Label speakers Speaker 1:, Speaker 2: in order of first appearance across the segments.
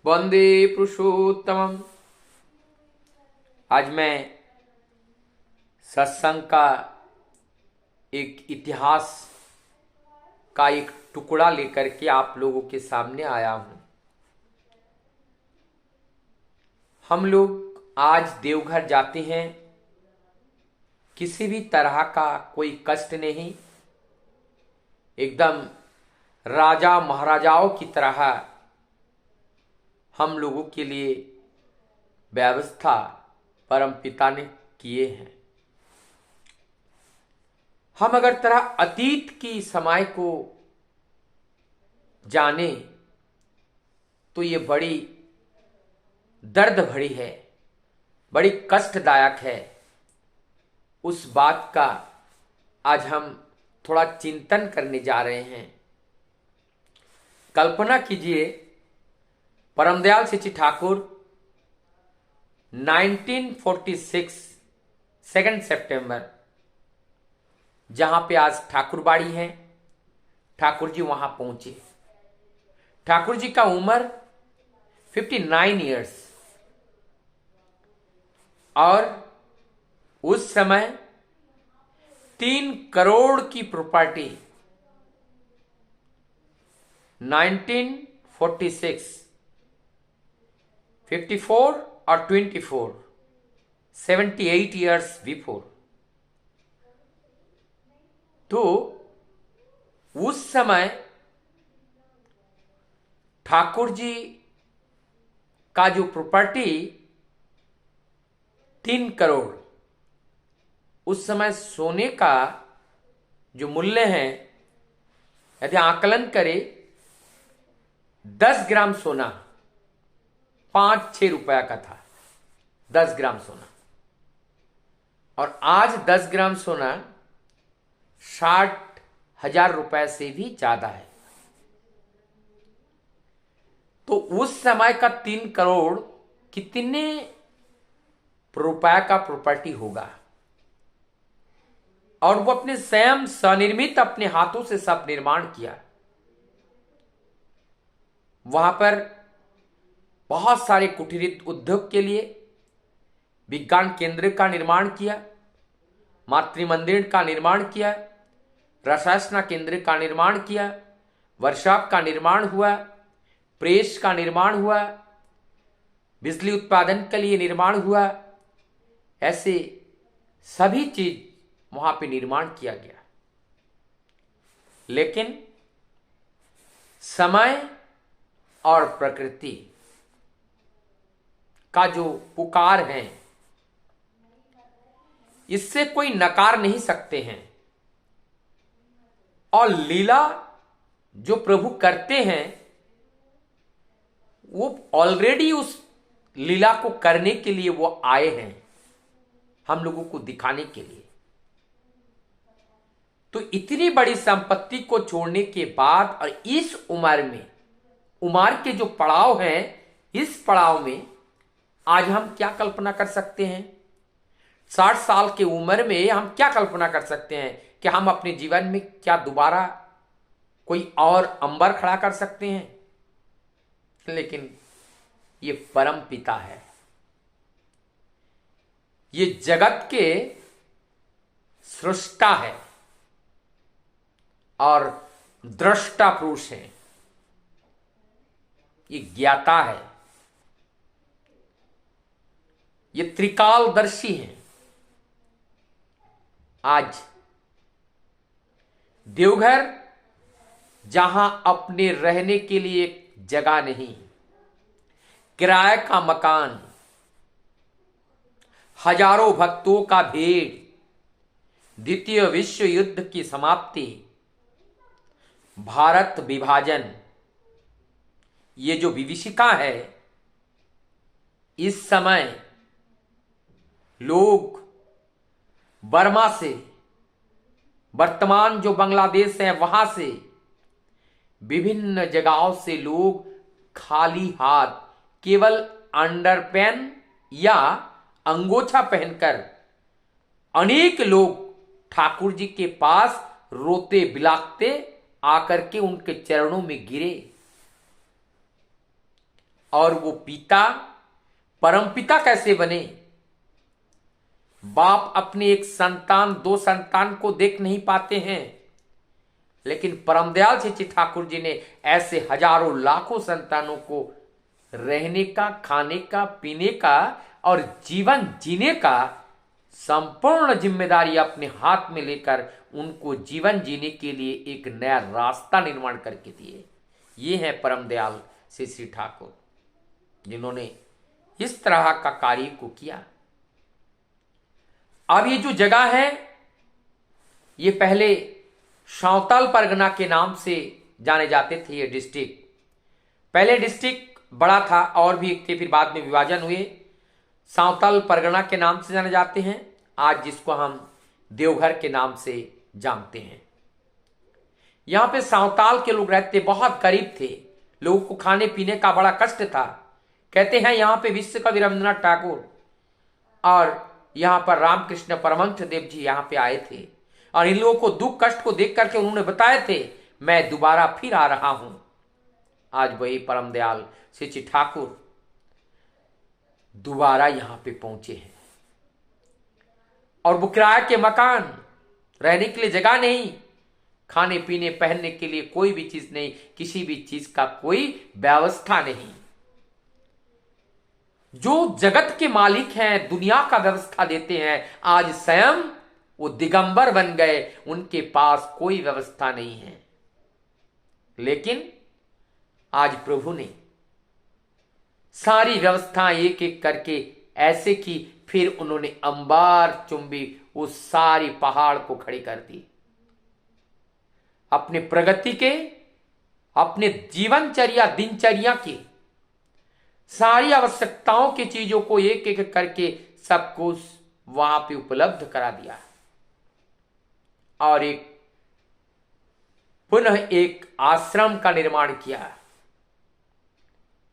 Speaker 1: वंदे पुरुषोत्तमम। आज मैं सत्संग का एक इतिहास का एक टुकड़ा लेकर के आप लोगों के सामने आया हूं। हम लोग आज देवघर जाते हैं, किसी भी तरह का कोई कष्ट नहीं, एकदम राजा महाराजाओं की तरह हम लोगों के लिए व्यवस्था परम पिता ने किए हैं। हम अगर तरह अतीत की समय को जाने तो ये बड़ी दर्द भरी है, बड़ी कष्टदायक है। उस बात का आज हम थोड़ा चिंतन करने जा रहे हैं। कल्पना कीजिए, परमदयाल सिंह ठाकुर 1946 2 सितंबर, जहां पे आज ठाकुरबाड़ी है, ठाकुर जी वहां पहुंचे। ठाकुर जी का उम्र 59 इयर्स और उस समय 3 करोड़ की प्रॉपर्टी 1946, 54 और 24, 78 इयर्स बिफोर। तो उस समय ठाकुर जी का जो प्रॉपर्टी 3 करोड़, उस समय सोने का जो मूल्य है, यदि आकलन करें 10 ग्राम सोना 5-6 रुपया का था, 10 ग्राम सोना। और आज 10 ग्राम सोना 60,000 रुपए से भी ज्यादा है। तो उस समय का 3 करोड़ कितने रुपए का प्रॉपर्टी होगा। और वो अपने स्वयं स्वनिर्मित अपने हाथों से सब निर्माण किया। वहां पर बहुत सारे कुटीर उद्योग के लिए विज्ञान केंद्र का निर्माण किया, मातृ मंदिर का निर्माण किया, रसायन केंद्र का निर्माण किया, वर्कशॉप का निर्माण हुआ, प्रेस का निर्माण हुआ, बिजली उत्पादन के लिए निर्माण हुआ। ऐसे सभी चीज वहां पे निर्माण किया गया। लेकिन समय और प्रकृति का जो पुकार है, इससे कोई नकार नहीं सकते हैं। और लीला जो प्रभु करते हैं, वो ऑलरेडी उस लीला को करने के लिए वो आए हैं, हम लोगों को दिखाने के लिए। तो इतनी बड़ी संपत्ति को छोड़ने के बाद और इस उम्र में, उम्र के जो पड़ाव हैं, इस पड़ाव में आज हम क्या कल्पना कर सकते हैं। 60 साल की उम्र में हम क्या कल्पना कर सकते हैं कि हम अपने जीवन में क्या दोबारा कोई और अंबर खड़ा कर सकते हैं। लेकिन ये परम पिता है, ये जगत के सृष्टा है और दृष्टा पुरुष है, ये ज्ञाता है, ये त्रिकालदर्शी है। आज देवघर, जहां अपने रहने के लिए जगह नहीं, किराए का मकान, हजारों भक्तों का भीड़, द्वितीय विश्व युद्ध की समाप्ति, भारत विभाजन, ये जो विभीषिका है, इस समय लोग बर्मा से, वर्तमान जो बांग्लादेश है वहां से, विभिन्न जगहों से लोग खाली हाथ, केवल अंडरपेन या अंगोछा पहनकर अनेक लोग ठाकुर जी के पास रोते बिलाकते आकर के उनके चरणों में गिरे। और वो पिता परमपिता कैसे बने? बाप अपने एक संतान, दो संतान को देख नहीं पाते हैं, लेकिन परमदयाल श्री ठाकुर जी ने ऐसे हजारों लाखों संतानों को रहने का, खाने का, पीने का और जीवन जीने का संपूर्ण जिम्मेदारी अपने हाथ में लेकर उनको जीवन जीने के लिए एक नया रास्ता निर्माण करके दिए। ये है परमदयाल श्री ठाकुर, जिन्होंने इस तरह का कार्य को किया। अब ये जो जगह है, ये पहले सांवताल परगना के नाम से जाने जाते थे। ये डिस्ट्रिक्ट पहले डिस्ट्रिक्ट बड़ा था और भी एक थे, फिर बाद में विभाजन हुए, सांवताल परगना के नाम से जाने जाते हैं आज, जिसको हम देवघर के नाम से जानते हैं। यहां पे सांवताल के लोग रहते, बहुत गरीब थे, लोगों को खाने पीने का बड़ा कष्ट था। कहते हैं यहां पे विश्व कवि रविंद्रनाथ टैगोर और यहां पर रामकृष्ण परमहंस देव जी यहां पे आए थे और इन लोगों को दुख कष्ट को देख करके उन्होंने बताए थे, मैं दोबारा फिर आ रहा हूं। आज वही परमदयाल श्री ठाकुर दोबारा यहां पे पहुंचे हैं और वो किराए के मकान, रहने के लिए जगह नहीं, खाने पीने पहनने के लिए कोई भी चीज नहीं, किसी भी चीज का कोई व्यवस्था नहीं। जो जगत के मालिक हैं, दुनिया का व्यवस्था देते हैं, आज स्वयं वो दिगंबर बन गए, उनके पास कोई व्यवस्था नहीं है। लेकिन आज प्रभु ने सारी व्यवस्था एक एक करके ऐसे की, फिर उन्होंने अंबार चुंबी उस सारी पहाड़ को खड़ी कर दी। अपने प्रगति के, अपने जीवनचर्या दिनचर्या की सारी आवश्यकताओं की चीजों को एक एक करके सब कुछ वहां पे उपलब्ध करा दिया और एक पुनः एक आश्रम का निर्माण किया,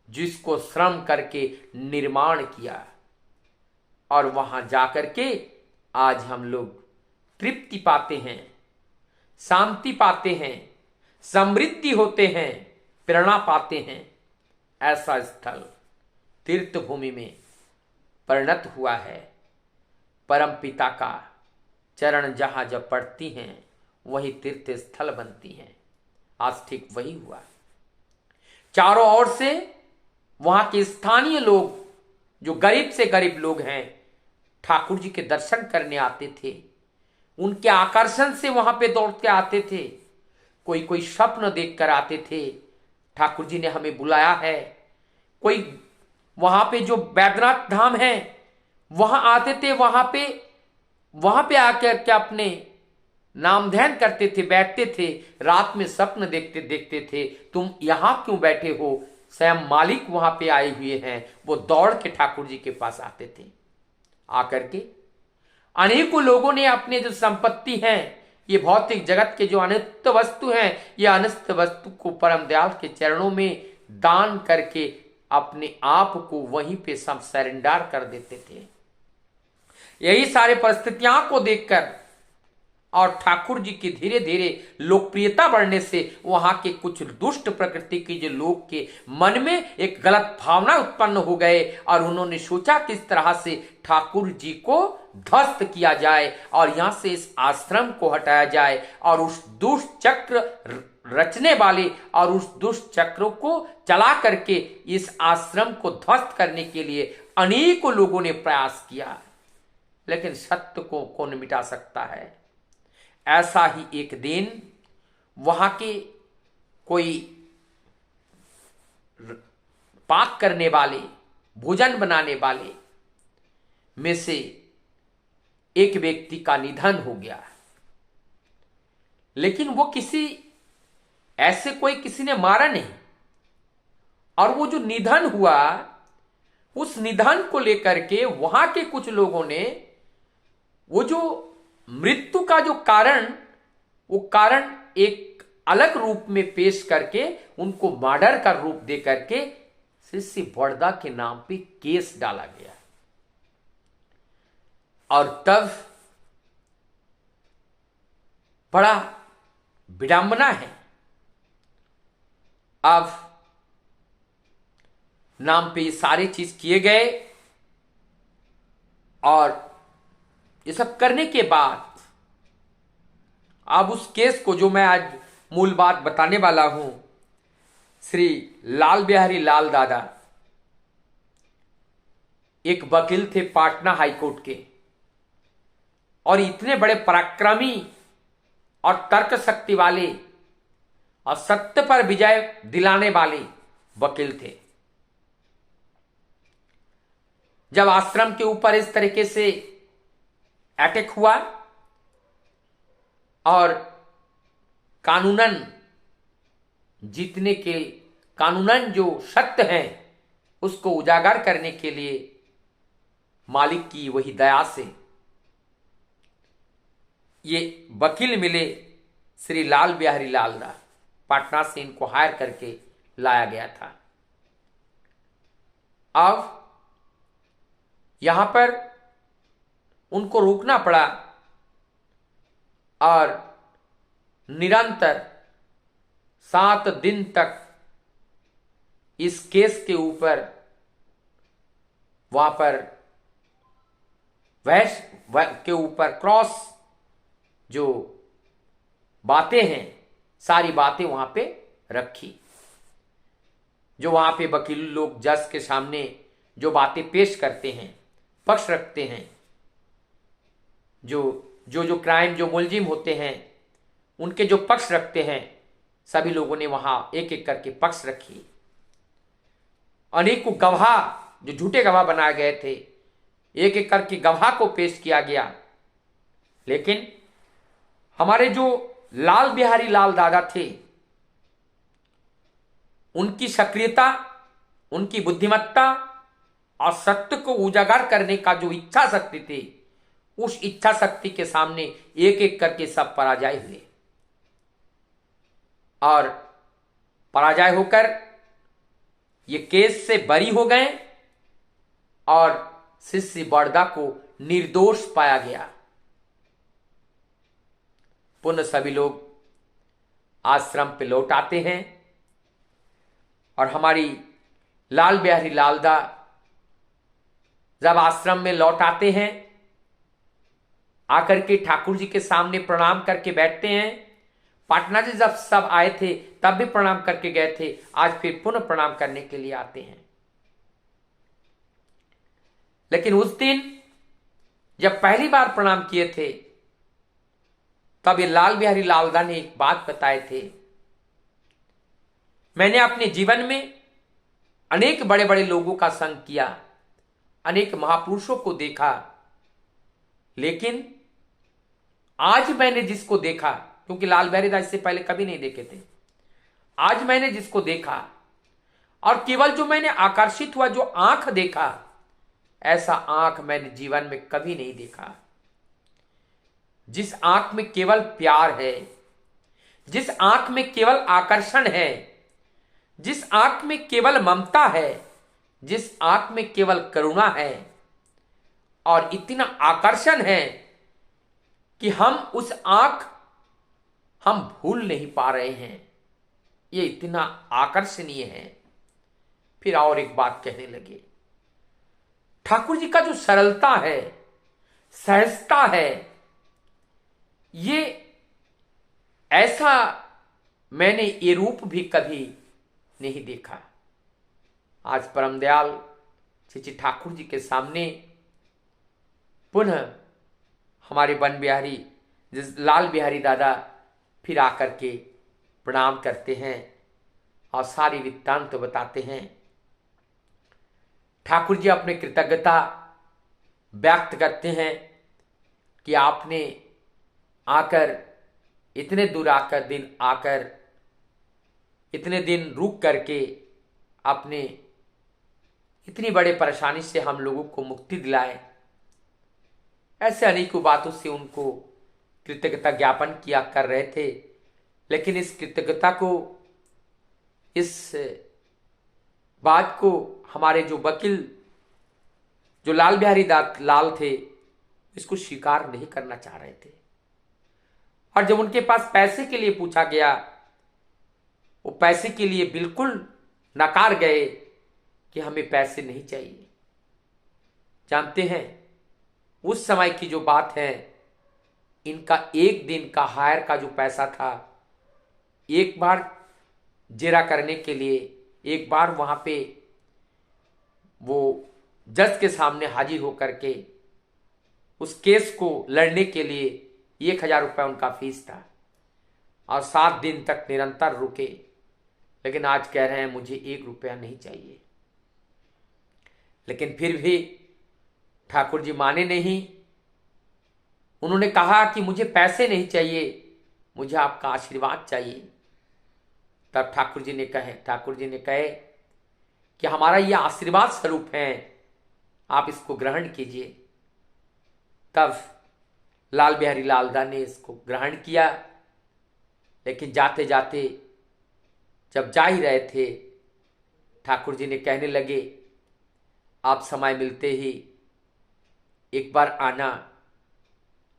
Speaker 1: जिसको श्रम करके निर्माण किया और वहां जाकर के आज हम लोग तृप्ति पाते हैं, शांति पाते हैं, समृद्धि होते हैं, प्रेरणा पाते हैं। ऐसा स्थल तीर्थ भूमि में परिणत हुआ है। परम पिता का चरण जहां जब पड़ती हैं वही तीर्थ स्थल बनती हैं। आज ठीक वही हुआ। चारों ओर से वहां के स्थानीय लोग, जो गरीब से गरीब लोग हैं, ठाकुर जी के दर्शन करने आते थे। उनके आकर्षण से वहां पे दौड़ते आते थे। कोई कोई स्वप्न देख कर आते थे, ठाकुर जी ने हमें बुलाया है। कोई वहां पे जो बैद्यनाथ धाम है वहां आते थे, वहां पे आकर के अपने नाम ध्यान करते थे, बैठते थे, रात में स्वप्न देखते देखते थे, तुम यहां क्यों बैठे हो? स्वयं मालिक वहां पे आए हुए हैं। वो दौड़ के ठाकुर जी के पास आते थे। आकर के अनेकों लोगों ने अपने जो संपत्ति है, ये भौतिक जगत के जो अनित्य वस्तु हैं, ये अनित्य वस्तु को परम दयाल के चरणों में दान करके अपने आप को वहीं पे सब सरेंडर कर देते थे। यही सारे परिस्थितियों को देखकर और ठाकुर जी की धीरे धीरे लोकप्रियता बढ़ने से वहां के कुछ दुष्ट प्रकृति के जो लोग के मन में एक गलत भावना उत्पन्न हो गए और उन्होंने सोचा किस तरह से ठाकुर जी को ध्वस्त किया जाए और यहां से इस आश्रम को हटाया जाए और उस दुष्ट चक्र रचने वाले और उस दुष्ट चक्र को चला करके इस आश्रम को ध्वस्त करने के लिए अनेकों लोगों ने प्रयास किया, लेकिन सत्य को कौन मिटा सकता है। ऐसा ही एक दिन वहां के कोई पाक करने वाले, भोजन बनाने वाले में से एक व्यक्ति का निधन हो गया, लेकिन वो ऐसे कोई किसी ने मारा नहीं। और वो जो निधन हुआ, उस निधन को लेकर के वहां के कुछ लोगों ने वो जो मृत्यु का जो कारण, वो कारण एक अलग रूप में पेश करके उनको मर्डर का रूप दे करके शिष्य बड़दा के नाम पे केस डाला गया। और तब बड़ा विडंबना है, अब नाम पे ये सारे चीज किए गए। और ये सब करने के बाद अब उस केस को, जो मैं आज मूल बात बताने वाला हूं, श्री लाल बिहारी लाल दादा एक वकील थे पाटना हाईकोर्ट के, और इतने बड़े पराक्रमी और तर्क शक्ति वाले और सत्य पर विजय दिलाने वाले वकील थे। जब आश्रम के ऊपर इस तरीके से अटैक हुआ और कानूनन जीतने के, कानूनन जो सत्य है उसको उजागर करने के लिए मालिक की वही दया से ये वकील मिले, श्री लाल बिहारी लाल दा, पटना से इनको हायर करके लाया गया था। अब यहां पर उनको रोकना पड़ा और निरंतर 7 दिन तक इस केस के ऊपर वहां पर वैश के ऊपर क्रॉस जो बातें हैं सारी बातें वहां पे रखी। जो वहां पे वकील लोग जज के सामने जो बातें पेश करते हैं, पक्ष रखते हैं, जो क्राइम जो मुलजिम होते हैं उनके जो पक्ष रखते हैं, सभी लोगों ने वहां एक एक करके पक्ष रखी। अनेकों गवाह जो झूठे गवाह बनाए गए थे, एक एक करके गवाह को पेश किया गया। लेकिन हमारे जो लाल बिहारी लाल दादा थे, उनकी सक्रियता, उनकी बुद्धिमत्ता और सत्य को उजागर करने का जो इच्छा शक्ति थी, उस इच्छा शक्ति के सामने एक एक करके सब पराजय हुए और पराजय होकर ये केस से बरी हो गए और शिष्य बड़दा को निर्दोष पाया गया। पुनः सभी लोग आश्रम पे लौट आते हैं और हमारी लाल बिहारी लाल दा जब आश्रम में लौट आते हैं, आकर के ठाकुर जी के सामने प्रणाम करके बैठते हैं। पाटना जी जब सब आए थे तब भी प्रणाम करके गए थे, आज फिर पुनः प्रणाम करने के लिए आते हैं। लेकिन उस दिन जब पहली बार प्रणाम किए थे तब ये लाल बिहारी लाल दा ने एक बात बताए थे, मैंने अपने जीवन में अनेक बड़े बड़े लोगों का संग किया, अनेक महापुरुषों को देखा, लेकिन आज मैंने जिसको देखा, क्योंकि लाल बिहारी दास इससे पहले कभी नहीं देखे थे, आज मैंने जिसको देखा और केवल जो मैंने आकर्षित हुआ, जो आंख देखा, ऐसा आंख मैंने जीवन में कभी नहीं देखा। जिस आंख में केवल प्यार है, जिस आंख में केवल आकर्षण है, जिस आंख में केवल ममता है, जिस आंख में केवल करुणा है और इतना आकर्षण है कि हम उस आंख हम भूल नहीं पा रहे हैं, ये इतना आकर्षणीय है। फिर और एक बात कहने लगे, ठाकुर जी का जो सरलता है, सहजता है, ये ऐसा मैंने ये रूप भी कभी नहीं देखा। आज परम दयाल श्री ठाकुर जी के सामने पुनः हमारे वन बिहारी लाल बिहारी दादा फिर आकर के प्रणाम करते हैं और सारी वृत्तांत तो बताते हैं। ठाकुर जी अपने कृतज्ञता व्यक्त करते हैं कि आपने आकर इतने दूर आकर इतने दिन रुक करके आपने इतनी बड़े परेशानी से हम लोगों को मुक्ति दिलाए। ऐसे अनेकों बातों से उनको कृतज्ञता ज्ञापन किया कर रहे थे, लेकिन इस कृतज्ञता को, इस बात को हमारे जो वकील जो लाल बिहारी लाल थे, इसको स्वीकार नहीं करना चाह रहे थे। और जब उनके पास पैसे के लिए पूछा गया, वो पैसे के लिए बिल्कुल नकार गए कि हमें पैसे नहीं चाहिए। जानते हैं उस समय की जो बात है, इनका एक दिन का हायर का जो पैसा था, एक बार जेरा करने के लिए, एक बार वहां पे वो जज के सामने हाजिर होकर के उस केस को लड़ने के लिए 1,000 रुपये उनका फीस था और 7 दिन तक निरंतर रुके। लेकिन आज कह रहे हैं मुझे 1 रुपया नहीं चाहिए। लेकिन फिर भी ठाकुर जी माने नहीं। उन्होंने कहा कि मुझे पैसे नहीं चाहिए, मुझे आपका आशीर्वाद चाहिए। तब ठाकुर जी ने कहे कि हमारा यह आशीर्वाद स्वरूप है, आप इसको ग्रहण कीजिए। तब लाल बिहारी लालदा ने इसको ग्रहण किया। लेकिन जाते जाते जब जा ही रहे थे, ठाकुर जी ने कहने लगे, आप समय मिलते ही एक बार आना।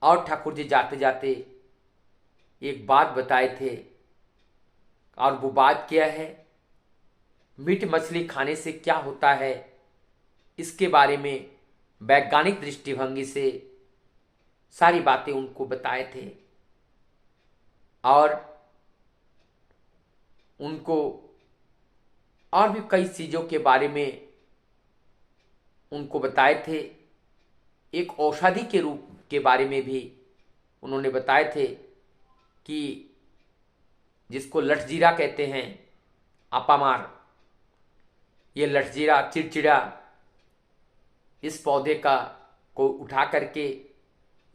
Speaker 1: और ठाकुर जी जाते जाते एक बात बताए थे, और वो बात क्या है, मीट मछली खाने से क्या होता है, इसके बारे में वैज्ञानिक दृष्टिभंगी से सारी बातें उनको बताए थे। और उनको और भी कई चीज़ों के बारे में उनको बताए थे। एक औषधि के रूप के बारे में भी उन्होंने बताए थे कि जिसको लठजीरा कहते हैं, अपामार, ये लठजीरा चिड़चिड़ा, इस पौधे का को उठा करके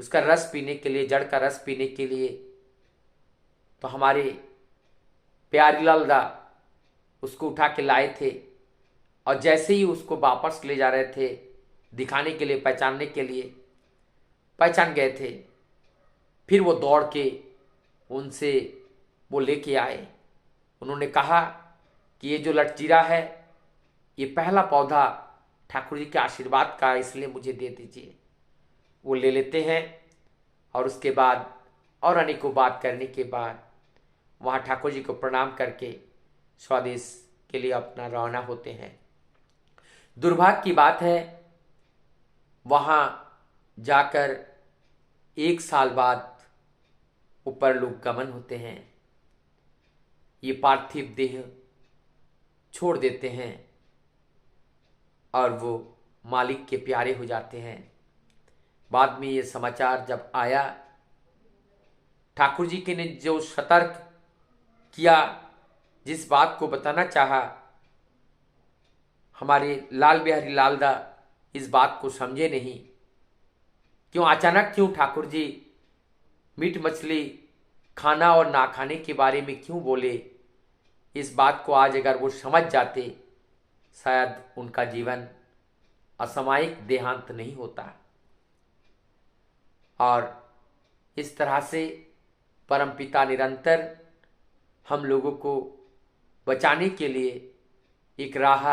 Speaker 1: उसका रस पीने के लिए, जड़ का रस पीने के लिए, तो हमारे प्यारी लालदा उसको उठा के लाए थे। और जैसे ही उसको वापस ले जा रहे थे दिखाने के लिए, पहचानने के लिए, पहचान गए थे। फिर वो दौड़ के उनसे वो लेके आए। उन्होंने कहा कि ये जो लठजीरा है, ये पहला पौधा ठाकुर जी के आशीर्वाद का, इसलिए मुझे दे दीजिए। वो ले लेते हैं और उसके बाद और अनेकों बात करने के बाद वहाँ ठाकुर जी को प्रणाम करके स्वदेश के लिए अपना रवाना होते हैं। दुर्भाग्य की बात है, वहाँ जाकर 1 साल बाद ऊपर लोग गमन होते हैं, ये पार्थिव देह छोड़ देते हैं और वो मालिक के प्यारे हो जाते हैं। बाद में ये समाचार जब आया, ठाकुर जी के ने जो सतर्क किया, जिस बात को बताना चाहा, हमारे लाल बिहारी लालदा इस बात को समझे नहीं। क्यों अचानक, क्यों ठाकुर जी मीट मछली खाना और ना खाने के बारे में क्यों बोले, इस बात को आज अगर वो समझ जाते, शायद उनका जीवन असामयिक देहांत नहीं होता। और इस तरह से परमपिता निरंतर हम लोगों को बचाने के लिए एक राह,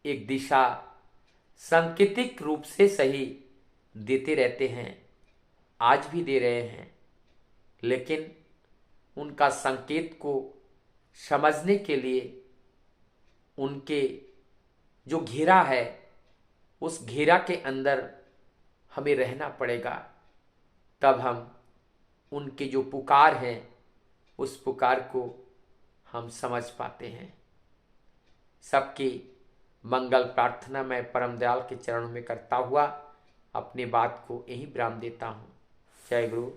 Speaker 1: एक दिशा सांकेतिक रूप से सही देते रहते हैं, आज भी दे रहे हैं। लेकिन उनका संकेत को समझने के लिए उनके जो घेरा है, उस घेरा के अंदर हमें रहना पड़ेगा। तब हम उनके जो पुकार हैं, उस पुकार को हम समझ पाते हैं। सबकी मंगल प्रार्थना मैं परम दयाल के चरणों में करता हुआ अपनी बात को यहीं विराम देता हूँ। जय गुरु।